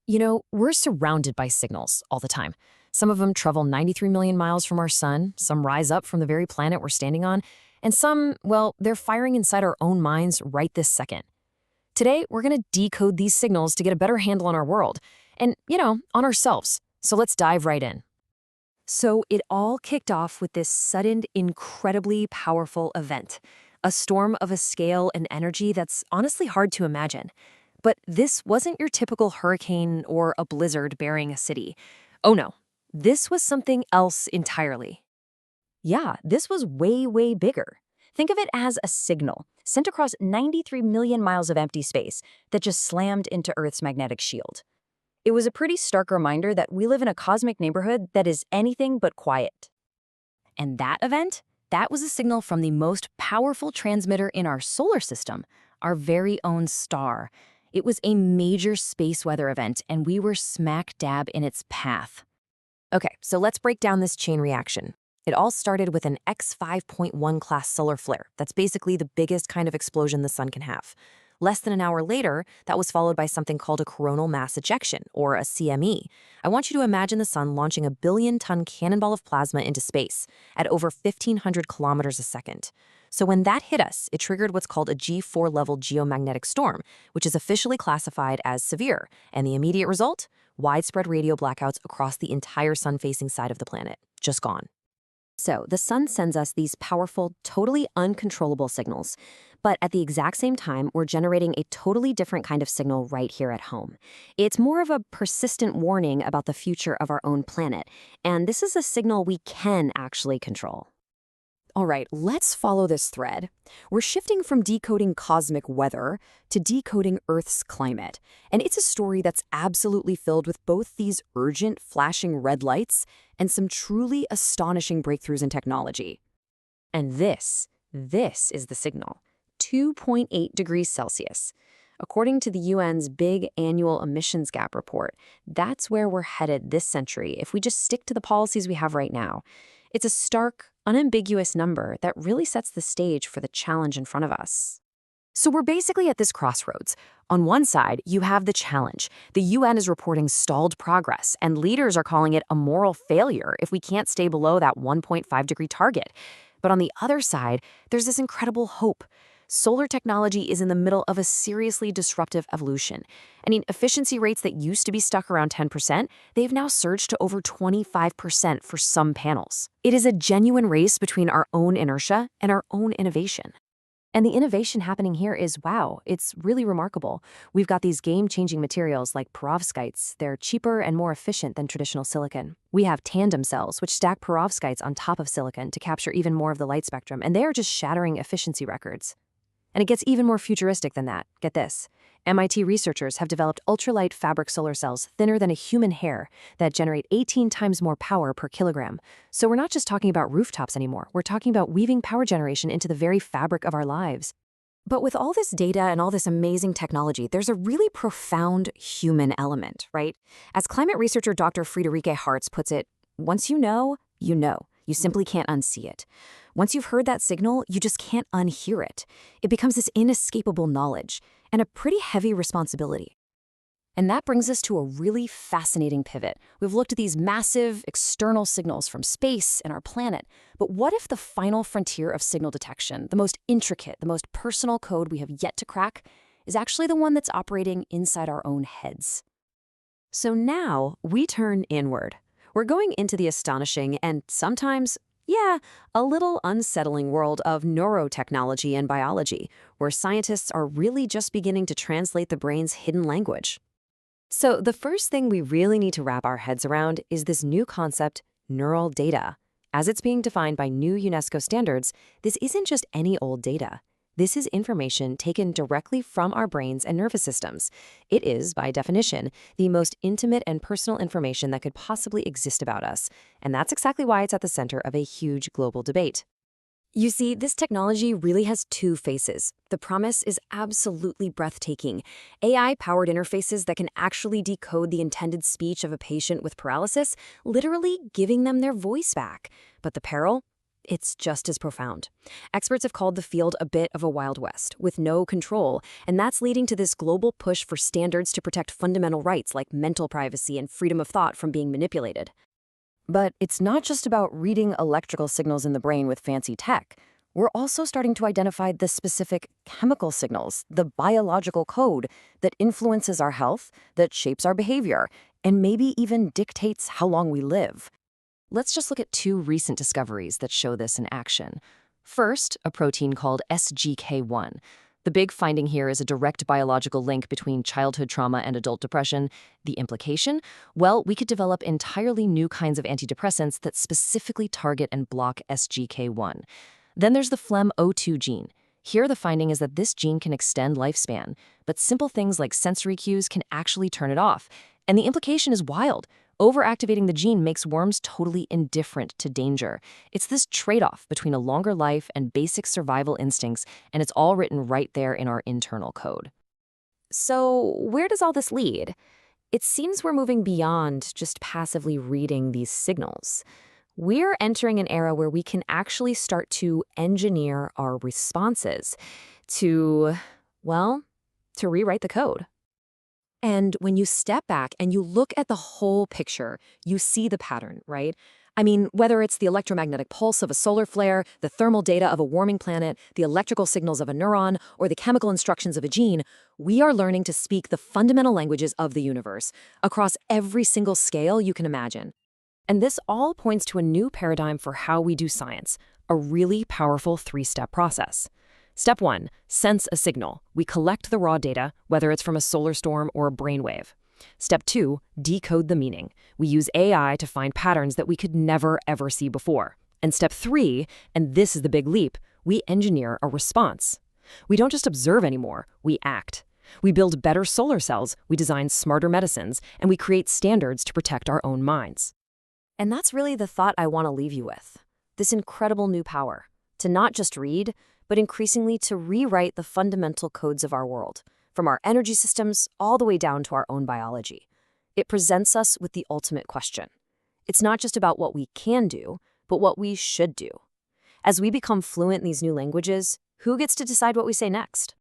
We're surrounded by signals all the time. Some of them travel 93 million miles from our sun, some rise up from the very planet we're standing on, and some, well, they're firing inside our own minds right this second. Today, we're going to decode these signals to get a better handle on our world and, on ourselves. So let's dive right in. So it all kicked off with this sudden, incredibly powerful event, a storm of a scale and energy that's honestly hard to imagine. But this wasn't your typical hurricane or a blizzard burying a city. Oh no, this was something else entirely. Yeah, this was way, way bigger. Think of it as a signal sent across 93 million miles of empty space that just slammed into Earth's magnetic shield. It was a pretty stark reminder that we live in a cosmic neighborhood that is anything but quiet. And that event, that was a signal from the most powerful transmitter in our solar system, our very own star. It was a major space weather event, and we were smack dab in its path. Okay, so let's break down this chain reaction. It all started with an X5.1 class solar flare. That's basically the biggest kind of explosion the sun can have. Less than an hour later, that was followed by something called a coronal mass ejection, or a CME. I want you to imagine the sun launching a billion-ton cannonball of plasma into space at over 1,500 kilometers a second. So when that hit us, it triggered what's called a G4-level geomagnetic storm, which is officially classified as severe. And the immediate result? Widespread radio blackouts across the entire sun-facing side of the planet. Just gone. So the sun sends us these powerful, totally uncontrollable signals. But at the exact same time, we're generating a totally different kind of signal right here at home. It's more of a persistent warning about the future of our own planet. And this is a signal we can actually control. All right, let's follow this thread. We're shifting from decoding cosmic weather to decoding Earth's climate. And it's a story that's absolutely filled with both these urgent, flashing red lights and some truly astonishing breakthroughs in technology. And this is the signal. 2.8 degrees Celsius. According to the UN's big annual emissions gap report, that's where we're headed this century if we just stick to the policies we have right now. It's a stark, unambiguous number that really sets the stage for the challenge in front of us. So we're basically at this crossroads. On one side, you have the challenge. The UN is reporting stalled progress, and leaders are calling it a moral failure if we can't stay below that 1.5-degree target. But on the other side, there's this incredible hope. Solar technology is in the middle of a seriously disruptive evolution. Efficiency rates that used to be stuck around 10%, they've now surged to over 25% for some panels. It is a genuine race between our own inertia and our own innovation. And the innovation happening here is, wow, it's really remarkable. We've got these game-changing materials like perovskites. They're cheaper and more efficient than traditional silicon. We have tandem cells, which stack perovskites on top of silicon to capture even more of the light spectrum, and they are just shattering efficiency records. And it gets even more futuristic than that. Get this. MIT researchers have developed ultralight fabric solar cells thinner than a human hair that generate 18 times more power per kilogram. So we're not just talking about rooftops anymore. We're talking about weaving power generation into the very fabric of our lives. But with all this data and all this amazing technology, there's a really profound human element, right? As climate researcher Dr. Friederike Hartz puts it, once you know, you know. You simply can't unsee it. Once you've heard that signal, you just can't unhear it. It becomes this inescapable knowledge and a pretty heavy responsibility. And that brings us to a really fascinating pivot. We've looked at these massive external signals from space and our planet, but what if the final frontier of signal detection, the most intricate, the most personal code we have yet to crack, is actually the one that's operating inside our own heads? So now we turn inward. We're going into the astonishing and sometimes, a little unsettling world of neurotechnology and biology, where scientists are really just beginning to translate the brain's hidden language. So the first thing we really need to wrap our heads around is this new concept, neural data. As it's being defined by new UNESCO standards, this isn't just any old data. This is information taken directly from our brains and nervous systems. It is, by definition, the most intimate and personal information that could possibly exist about us. And that's exactly why it's at the center of a huge global debate. You see, this technology really has two faces. The promise is absolutely breathtaking. AI-powered interfaces that can actually decode the intended speech of a patient with paralysis, literally giving them their voice back. But the peril? It's just as profound. Experts have called the field a bit of a Wild West, with no control, and that's leading to this global push for standards to protect fundamental rights like mental privacy and freedom of thought from being manipulated. But it's not just about reading electrical signals in the brain with fancy tech. We're also starting to identify the specific chemical signals, the biological code that influences our health, that shapes our behavior, and maybe even dictates how long we live. Let's just look at two recent discoveries that show this in action. First, a protein called SGK1. The big finding here is a direct biological link between childhood trauma and adult depression. The implication? Well, we could develop entirely new kinds of antidepressants that specifically target and block SGK1. Then there's the phlegm O2 gene. Here, the finding is that this gene can extend lifespan, but simple things like sensory cues can actually turn it off. And the implication is wild. Overactivating the gene makes worms totally indifferent to danger. It's this trade-off between a longer life and basic survival instincts, and it's all written right there in our internal code. So, where does all this lead? It seems we're moving beyond just passively reading these signals. We're entering an era where we can actually start to engineer our responses to rewrite the code. And when you step back and you look at the whole picture, you see the pattern, right? I mean, whether it's the electromagnetic pulse of a solar flare, the thermal data of a warming planet, the electrical signals of a neuron, or the chemical instructions of a gene, we are learning to speak the fundamental languages of the universe across every single scale you can imagine. And this all points to a new paradigm for how we do science, a really powerful three-step process. Step 1, sense a signal. We collect the raw data, whether it's from a solar storm or a brainwave. Step 2, decode the meaning. We use AI to find patterns that we could never, ever see before. And step 3, and this is the big leap, we engineer a response. We don't just observe anymore, we act. We build better solar cells, we design smarter medicines, and we create standards to protect our own minds. And that's really the thought I want to leave you with. This incredible new power, to not just read, but increasingly to rewrite the fundamental codes of our world, from our energy systems all the way down to our own biology. It presents us with the ultimate question. It's not just about what we can do, but what we should do. As we become fluent in these new languages, who gets to decide what we say next?